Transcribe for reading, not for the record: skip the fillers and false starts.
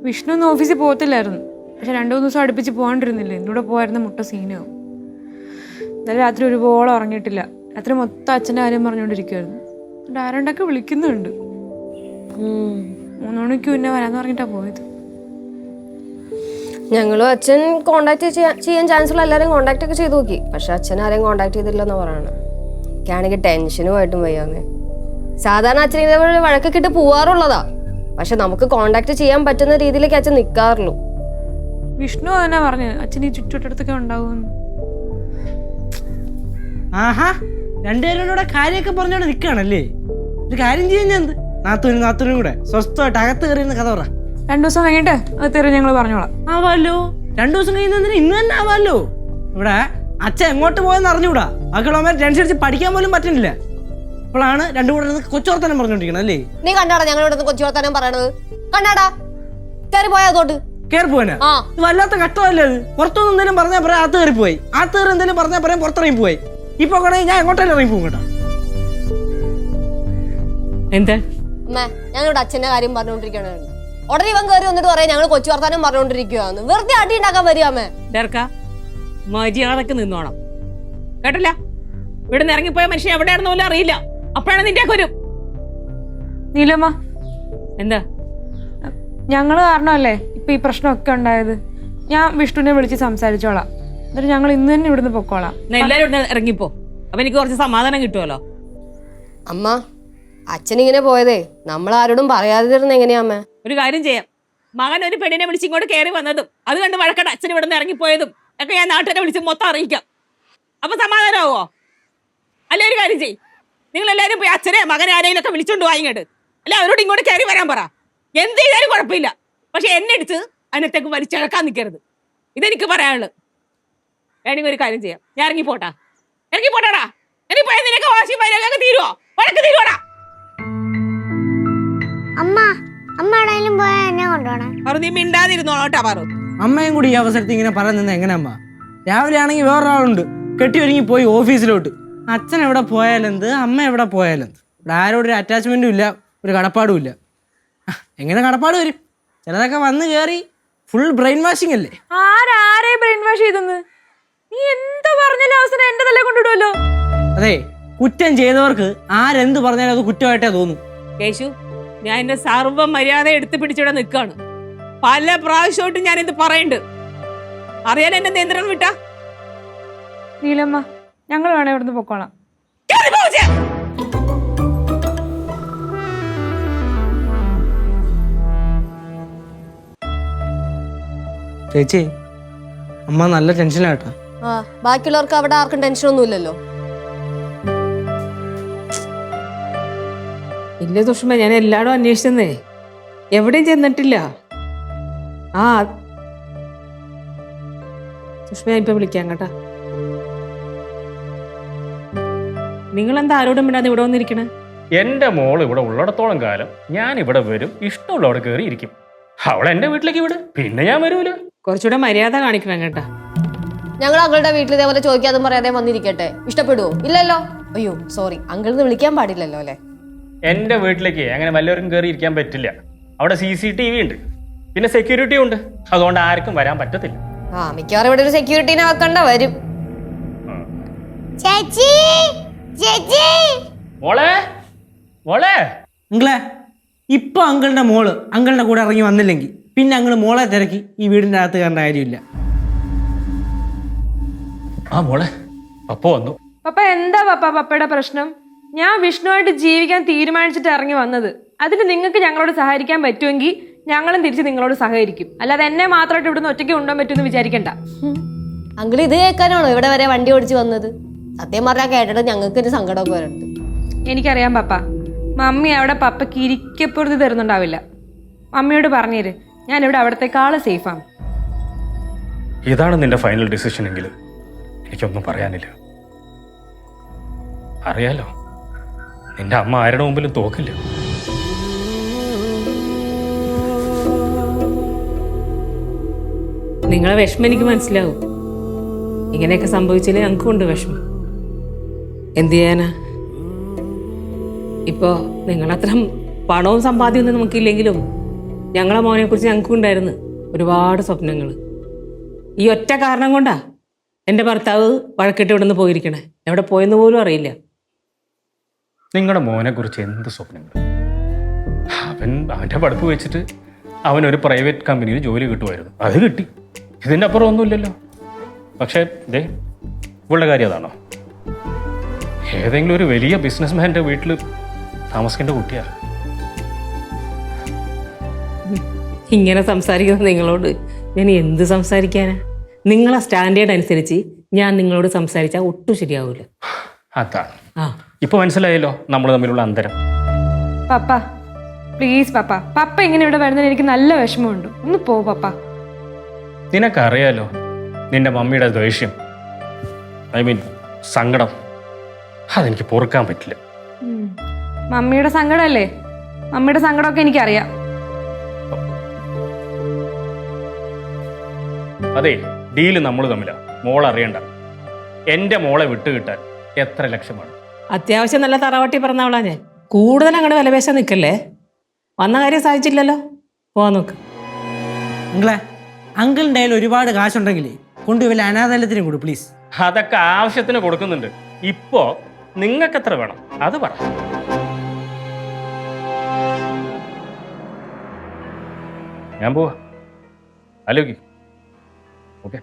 വിഷ്ണു ഒന്നും ഓഫീസിൽ പോകത്തില്ലായിരുന്നു. പക്ഷെ 2-3 ദിവസം അടുപ്പിച്ച് പോകാണ്ടിരുന്നില്ലേ, എൻ്റെ കൂടെ പോയായിരുന്ന മുട്ട സീനാവും. ഇന്നലെ രാത്രി ഒരുപോലെ ഉറങ്ങിയിട്ടില്ല. രാത്രി മൊത്തം അച്ഛൻ്റെ കാര്യം പറഞ്ഞുകൊണ്ടിരിക്കുമായിരുന്നു. എന്നിട്ട് ആരണ്ടൊക്കെ വിളിക്കുന്നുണ്ട്. 3 മണിക്ക് മുന്നേ വരാമെന്ന് പറഞ്ഞിട്ടാണ് പോയത്. ഞങ്ങളും അച്ഛൻ കോണ്ടാക്ട് ചെയ്യാൻ ചാൻസ് ഉള്ള എല്ലാവരും കോണ്ടാക്ട് ഒക്കെ ചെയ്ത് നോക്കി. പക്ഷെ അച്ഛൻ ആരെയും കോണ്ടാക്ട് ചെയ്തില്ലെന്ന് പറയണ. എനിക്കാണെങ്കിൽ ടെൻഷനുമായിട്ടും വയ്യാന്നേ. സാധാരണ അച്ഛൻ ഇതേപോലെ വഴക്കൊക്കെ ഇട്ട് പോവാറുള്ളതാ. പക്ഷെ നമുക്ക് കോണ്ടാക്ട് ചെയ്യാൻ പറ്റുന്ന രീതിയിലേക്ക് അച്ഛൻ നിൽക്കാറുള്ളൂ. വിഷ്ണു തന്നെ പറഞ്ഞു അച്ഛൻ ഈ ചുറ്റുവട്ടത്തൊക്കെ ഉണ്ടാവുമെന്ന്. ആഹാ, രണ്ടുപേരും കൂടെ കാര്യമൊക്കെ പറഞ്ഞോണ്ട് നിൽക്കുകയാണല്ലേ. ഒരു കാര്യം ചെയ്യാൻ ഞാൻ നാത്തൂനും കൂടെ സ്വസ്ഥമായിട്ട് അകത്ത് കയറിയുന്ന കഥ പറ. 2 ദിവസം കഴിഞ്ഞിട്ട് അത് തരും, ഞങ്ങൾ പറഞ്ഞോളാം. ആവാല്ലോ, 2 ദിവസം കഴിയുന്നതിന് ഇന്ന് തന്നെ ആവാല്ലോ. ഇവിടെ അച്ഛൻ എങ്ങോട്ട് പോയെന്ന് അറിഞ്ഞൂടാ. ബാക്കിയുള്ളവന്മാർ ടെൻഷൻ അടിച്ച് പഠിക്കാൻ പോലും പറ്റുന്നില്ല. അപ്പോഴാണ് രണ്ടും കൂടെ കൊച്ചുവർത്താനം പറഞ്ഞോണ്ടിരിക്കണം അല്ലേ. നീ കണ്ടാടാ ഞങ്ങൾ ഇവിടെ കൊച്ചുവർത്താനം പറയണത്? കണ്ടാടാ കയറി പോയാ അതോട്ട് കയറി പോവാനാ? വല്ലാത്ത കഷ്ടമല്ലേ അത്. പുറത്തുനിന്ന് എന്തെങ്കിലും പറഞ്ഞാൽ പറയാം അകത്ത് കയറി പോയി, അകത്ത് കയറി എന്തെങ്കിലും പറഞ്ഞാൽ പറയാം പുറത്തിറങ്ങി പോയി. ഇപ്പൊ ഞാൻ എങ്ങോട്ടല്ലേ ഇറങ്ങി പോകും കേട്ടോ. എന്താ അമ്മേ, ഞങ്ങളുടെ അച്ഛന്റെ കാര്യം പറഞ്ഞോണ്ടിരിക്കണ ഉടനെ ഇവൻ കയറി വന്നിട്ട് പറയാം ഞങ്ങൾ കൊച്ചു വർത്താനം പറഞ്ഞോണ്ടിരിക്കുവാന്ന്. വെറുതെ അടി ഉണ്ടാക്കാൻ വരിക അമ്മേ. മര്യാദക്ക് നിന്നോണം കേട്ടില്ല. ഇവിടെ നിന്ന് ഇറങ്ങിപ്പോയ മനുഷ്യൻ എവിടെയാണെന്ന് പോലും അറിയില്ല. അപ്പോഴാണ് നിന്റെ ഒരു നീലമ്മ, എന്താ ഞങ്ങൾ കാരണമല്ലേ ഇപ്പൊ ഈ പ്രശ്നമൊക്കെ ഉണ്ടായത്. ഞാൻ വിഷ്ണുവിനെ വിളിച്ച് സംസാരിച്ചോളാം. എന്നിട്ട് ഞങ്ങൾ ഇന്ന് തന്നെ ഇവിടുന്ന് പൊക്കോളാം. എല്ലാരും ഇവിടെ ഇറങ്ങിപ്പോ. അപ്പൊ എനിക്ക് കുറച്ച് സമാധാനം കിട്ടുമല്ലോ. അമ്മ, അച്ഛനിങ്ങനെ പോയതേ നമ്മൾ ആരോടും പറയാതിരുന്ന എങ്ങനെയാ അമ്മ? ഒരു കാര്യം ചെയ്യാം. മകൻ ഒരു പെണ്ണിനെ വിളിച്ച് ഇങ്ങോട്ട് കയറി വന്നതും അത് കണ്ട് വഴക്കട അച്ഛൻ ഇവിടെ നിന്ന് ഇറങ്ങിപ്പോയതും ഒക്കെ ഞാൻ നാട്ടുകാരെ വിളിച്ച് മൊത്തം അറിയിക്കാം. അപ്പൊ സമാധാനമാവോ? അല്ലെ ഒരു കാര്യം ചെയ്യും, നിങ്ങൾ എല്ലാവരും പോയി അച്ഛനെ മകനെ ആരെയും ഒക്കെ വിളിച്ചോണ്ട് വാങ്ങിട്ട് അല്ലെ അവരോട് ഇങ്ങോട്ട് കയറി വരാൻ പറ. എന്ത് ചെയ്താലും കുഴപ്പമില്ല. പക്ഷെ എന്നെ എടുത്ത് അതിനകത്തേക്ക് വലിച്ചിഴക്കാൻ നിൽക്കരുത്. ഇതെനിക്ക് പറയാനുള്ളത്. വേണമെങ്കിൽ ഒരു കാര്യം ചെയ്യാം, ഞാൻ ഇറങ്ങിപ്പോട്ടാടാ. ഇറങ്ങിപ്പോയാൽ നിനക്ക് വാശി വരൊക്കെ തീരുവോ? വഴക്ക് തീരുവാടാ. നീ മിണ്ടാതിരുന്നോട്ടാ പറ. അമ്മയും കൂടി ഈ അവസരത്തിൽ ഇങ്ങനെ പറയുന്നത് എങ്ങനെ അമ്മ? രാവിലെ ആണെങ്കിൽ വേറൊരാളുണ്ട് കെട്ടി ഒരുങ്ങി പോയി ഓഫീസിലോട്ട്. അച്ഛൻ എവിടെ പോയാലെന്ത്, അമ്മ എവിടെ പോയാലെന്ത്. ഇവിടെ ആരോടൊരു അറ്റാച്ച്മെന്റും ഇല്ല, ഒരു കടപ്പാടും ഇല്ല. എങ്ങനെ കടപ്പാട് വരും? ചിലതൊക്കെ വന്ന് കയറി ഫുൾ ബ്രെയിൻ വാഷിംഗ് അല്ലേ. ആരെ ബ്രെയിൻ വാഷ് ചെയ്തെന്ന്? നീ എന്താ പറഞ്ഞാലും അവസരം എന്റെ തല കൊണ്ടിടുമല്ലോ. അതെ, കുറ്റം ചെയ്തവർക്ക് ആരെന്ത് പറഞ്ഞാലും അത് കുറ്റമായിട്ടേ തോന്നും. കേശു, ഞാൻ എന്റെ സർവ്വ മര്യാദ എടുത്തു പിടിച്ചിവിടെ നിൽക്കാണ്. പല പ്രാവശ്യമായിട്ട് ഞാൻ ഇത് പറയുന്നുണ്ട്. അറിയാൻ എന്റെ നിയന്ത്രണം വിട്ടാ. നീലമ്മ, ഞങ്ങൾ വേണേ ഇവിടുന്ന് പൊക്കോളാം. ചേച്ചി, അമ്മ നല്ല ടെൻഷനായിട്ടാ. ബാക്കിയുള്ളവർക്ക് അവിടെ ആർക്കും ടെൻഷൻ ഒന്നും ഇല്ലല്ലോ. ഇല്ല സുഷ്മ, ഞാൻ എല്ലായിടും അന്വേഷിച്ചെന്നേ, എവിടെയും ചെന്നിട്ടില്ല. സുഷ്മ, ഞാൻ ഇപ്പൊ വിളിക്കാം കേട്ടാ. നിങ്ങളെന്താ ആരോടും വിടാതെ ഇവിടെ വന്നിരിക്കണേ? എന്റെ മോൾ ഇവിടെ ഉള്ളിടത്തോളം കാലം ഞാൻ ഇവിടെ വരും, ഇഷ്ടമുള്ളവിടെ കയറി ഇരിക്കും. അവൾ എന്റെ വീട്ടിലേക്ക് വിട്, പിന്നെ ഞാൻ വരൂല. കുറച്ചുകൂടെ മര്യാദ കാണിക്കണം കേട്ടാ. ഞങ്ങൾ അങ്കിളുടെ വീട്ടിൽ ഇതേപോലെ ചോദിക്കാതെ പറയാതെ വന്നിരിക്കട്ടെ. ഇഷ്ടപ്പെടുവോ? ഇല്ലല്ലോ. അയ്യോ സോറി, അങ്കിളിന്ന് വിളിക്കാൻ പാടില്ലല്ലോ അല്ലെ. എന്റെ വീട്ടിലേക്ക് അങ്ങനെ വല്ലവർക്കും കയറി ഇരിക്കാൻ പറ്റില്ല. അവിടെ CCTV ഉണ്ട്, പിന്നെ സെക്യൂരിറ്റി ഉണ്ട്. അതുകൊണ്ട് ആർക്കും വരാൻ പറ്റത്തില്ല. മിക്കവാറും ഇവിടെ ഒരു സെക്യൂരിറ്റീനെ വെക്കണ്ട വരും. ചേച്ചി ചേച്ചി മോളെ മോളെ അങ്കിളെ, ഇപ്പൊ അങ്കിളിന്റെ മോള് അങ്കിളിന്റെ കൂടെ ഇറങ്ങി വന്നില്ലെങ്കിൽ പിന്നെ അങ്കിള് മോളെ തിരക്കി ഈ വീടിന്റെ അകത്ത് കയറേണ്ട കാര്യമില്ല. മോളെ, പപ്പ വന്നു. പപ്പ എന്താ പപ്പയുടെ പ്രശ്നം? ഞാൻ വിഷ്ണുവായിട്ട് ജീവിക്കാൻ തീരുമാനിച്ചിട്ട് ഇറങ്ങി വന്നത്. അതിന് നിങ്ങൾക്ക് ഞങ്ങളോട് സഹകരിക്കാൻ പറ്റുമെങ്കിൽ ഞങ്ങളും തിരിച്ച് നിങ്ങളോട് സഹകരിക്കും. അല്ലാതെ എന്നെ മാത്രമായിട്ട് ഇവിടുന്ന് ഒറ്റയ്ക്ക് കൊണ്ടുപോകാൻ പറ്റുമെന്ന് വിചാരിക്കണ്ട. അങ്കിൾ ഇത് കേൾക്കാനാണോ ഇവിടെ വരെ വണ്ടി ഓടിച്ച് വന്നത്? സത്യം പറഞ്ഞാൽ കേട്ടിട്ട് ഞങ്ങൾക്ക് ഒരു സങ്കടമൊക്കെ വരുന്നുണ്ട്. എനിക്കറിയാം പപ്പ, മമ്മി അവിടെ പപ്പയ്ക്ക് ഇരിക്കപ്പുറത്ത് തരുന്നുണ്ടാവില്ല. മമ്മിയോട് പറഞ്ഞേര്, ഞാനിവിടെ അവിടത്തെക്കാളും സേഫാണ്. ഇതാണ് നിന്റെ ഫൈനൽ ഡിസിഷൻ എങ്കിൽ എനിക്കൊന്നും പറയാനില്ല. അറിയാലോ, നിന്റെ അമ്മ ആരുടെ മുമ്പിലും തോക്കില്ല. നിങ്ങളെ വിഷമം എനിക്ക് മനസ്സിലാവും. ഇങ്ങനെയൊക്കെ സംഭവിച്ചാലേ ഞങ്ങൾക്കുണ്ട് വിഷമം. എന്ത് ചെയ്യാനാ? ഇപ്പോ നിങ്ങളത്ര പണവും സമ്പാദ്യമൊന്നും നമുക്കില്ലെങ്കിലും ഞങ്ങളെ മോനെക്കുറിച്ച് ഞങ്ങൾക്കും ഉണ്ടായിരുന്നു ഒരുപാട് സ്വപ്നങ്ങൾ. ഈ ഒറ്റ കാരണം കൊണ്ടാ എൻ്റെ ഭർത്താവ് വഴക്കിട്ട് ഇവിടെ നിന്ന് പോയിരിക്കണേ. എവിടെ പോയെന്ന് പോലും അറിയില്ല. നിങ്ങളുടെ മോനെ കുറിച്ച് എന്ത് സ്വപ്നങ്ങൾ? അവൻ്റെ പഠിപ്പ് വെച്ചിട്ട് അവനൊരു പ്രൈവറ്റ് കമ്പനിയിൽ ജോലി കിട്ടുമായിരുന്നു. അത് കിട്ടി. ഇതിൻ്റെ അപ്പുറം ഒന്നുമില്ലല്ലോ. പക്ഷേ ഇതേ ഇവളുടെ കാര്യം അതാണോ? ഏതെങ്കിലും ഒരു വലിയ ബിസിനസ്മാൻ്റെ വീട്ടിൽ താമസിക്കേണ്ട കുട്ടിയാണ്. ഇങ്ങനെ സംസാരിക്കുന്ന നിങ്ങളോട് ഞാൻ എന്ത് സംസാരിക്കാനാ? നിങ്ങളെ സ്റ്റാൻഡേർഡ് അനുസരിച്ച് ഞാൻ നിങ്ങളോട് സംസാരിച്ചാൽ ഒട്ടും ശരിയാവില്ല. അതാണ്. ആ ഇപ്പൊ മനസ്സിലായല്ലോ നമ്മൾ തമ്മിലുള്ള അന്തരം. പപ്പ പ്ലീസ് പപ്പ, പപ്പ ഇങ്ങനെ ഇവിടെ വരുന്നതിന് എനിക്ക് നല്ല വിഷമമുണ്ട്. ഒന്ന് പോ പപ്പ. നിനക്കറിയാലോ നിന്റെ മമ്മിയുടെ ദേഷ്യം, സങ്കടം, അതെനിക്ക് പൊറുക്കാൻ പറ്റില്ല. മമ്മിയുടെ സങ്കടമല്ലേ? മമ്മിയുടെ സങ്കടമൊക്കെ എനിക്കറിയാം. അതെ, ഡീല് നമ്മൾ തമ്മിലാ. മോൾ അറിയണ്ട. എൻ്റെ മോളെ വിട്ടുകിട്ടാൻ എത്ര ലക്ഷമാണ്? അത്യാവശ്യം നല്ല തറവാട്ടി പറഞ്ഞവളാ ഞാൻ. കൂടുതൽ അങ്ങോട്ട് വിലപേശാൻ നിൽക്കല്ലേ. വന്ന കാര്യം സാധിച്ചില്ലല്ലോ. പോവാൻ നോക്ക്. അങ്കിളെ, അങ്കിളിൻ്റെ കയ്യിൽ ഒരുപാട് കാശുണ്ടെങ്കിലേ കൊണ്ടുപോയി അനാഥാലയത്തിന് കൊടു പ്ലീസ്. അതൊക്കെ ആവശ്യത്തിന് കൊടുക്കുന്നുണ്ട്. ഇപ്പോ നിങ്ങൾക്ക് എത്ര വേണം അത് പറ. ഞാൻ പോവാ. ആലോചിക്ക്. ഓക്കെ.